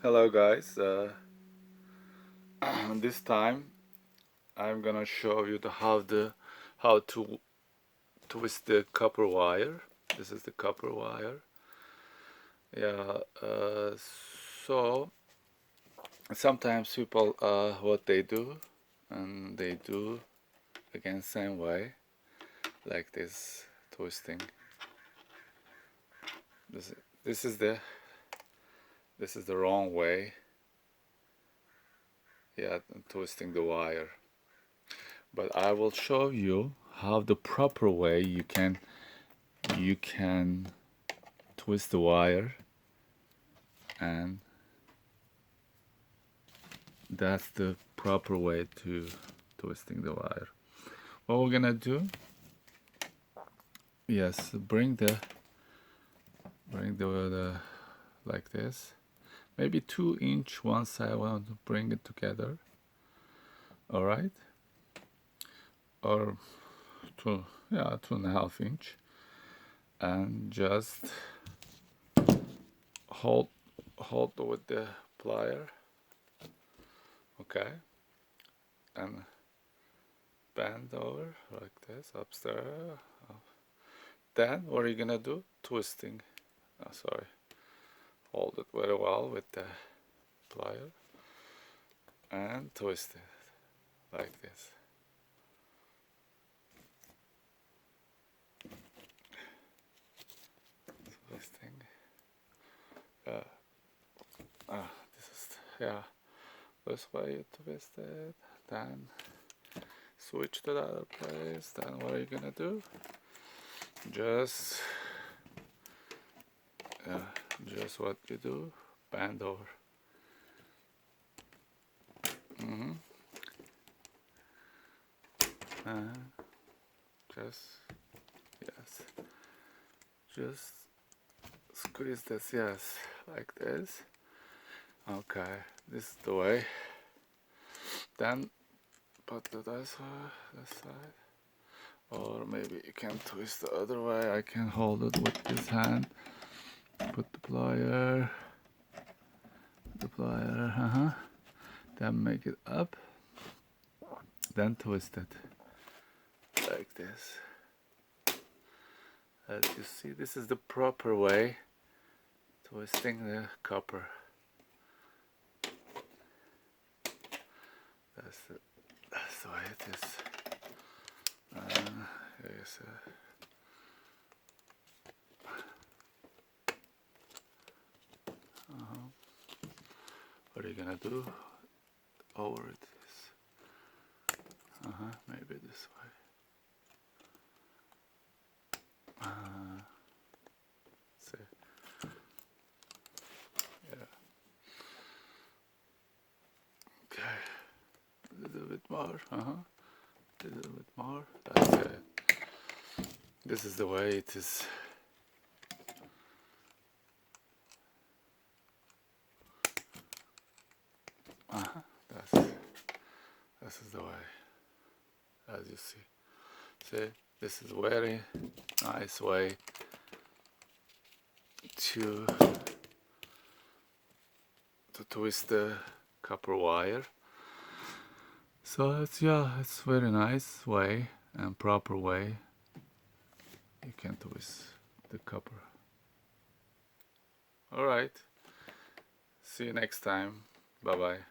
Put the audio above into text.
Hello guys, this time I'm gonna show you how to twist the copper wire. This is the copper wire. Yeah, so sometimes people what they do, and they do again same way, like this twisting. This this is the this is the wrong way. Yeah, twisting the wire. But I will show you how the proper way you can twist the wire, and that's the proper way to twisting the wire. What we're gonna do, yes, bring the like this, maybe 2 inch one side. I want to bring it together, all right, or two, yeah, 2.5 inch, and just hold with the plier, okay, and bend over like this, upstairs. Then what are you gonna do? Twisting. Oh, sorry. Hold it very well with the plier and twist it like this. Twisting. This is, yeah, this way you twist it. Then switch to the other place. Then what are you gonna do? Just what you do, bend over. Mm-hmm. Just, yes, just squeeze this, yes, like this. Okay, this is the way. Then put the this side, or maybe you can twist the other way. I can hold it with this hand. Put the plier, then make it up, then twist it like this. As you see, this is the proper way twisting the copper. That's the way it is. Here you see. What are you gonna do? Over it is. Maybe this way. See. Yeah. Okay. A little bit more. A little bit more. That's it. This is the way it is. This is the way, as you see. See, this is very nice way to twist the copper wire. So it's very nice way and proper way you can twist the copper. All right. See you next time. Bye bye.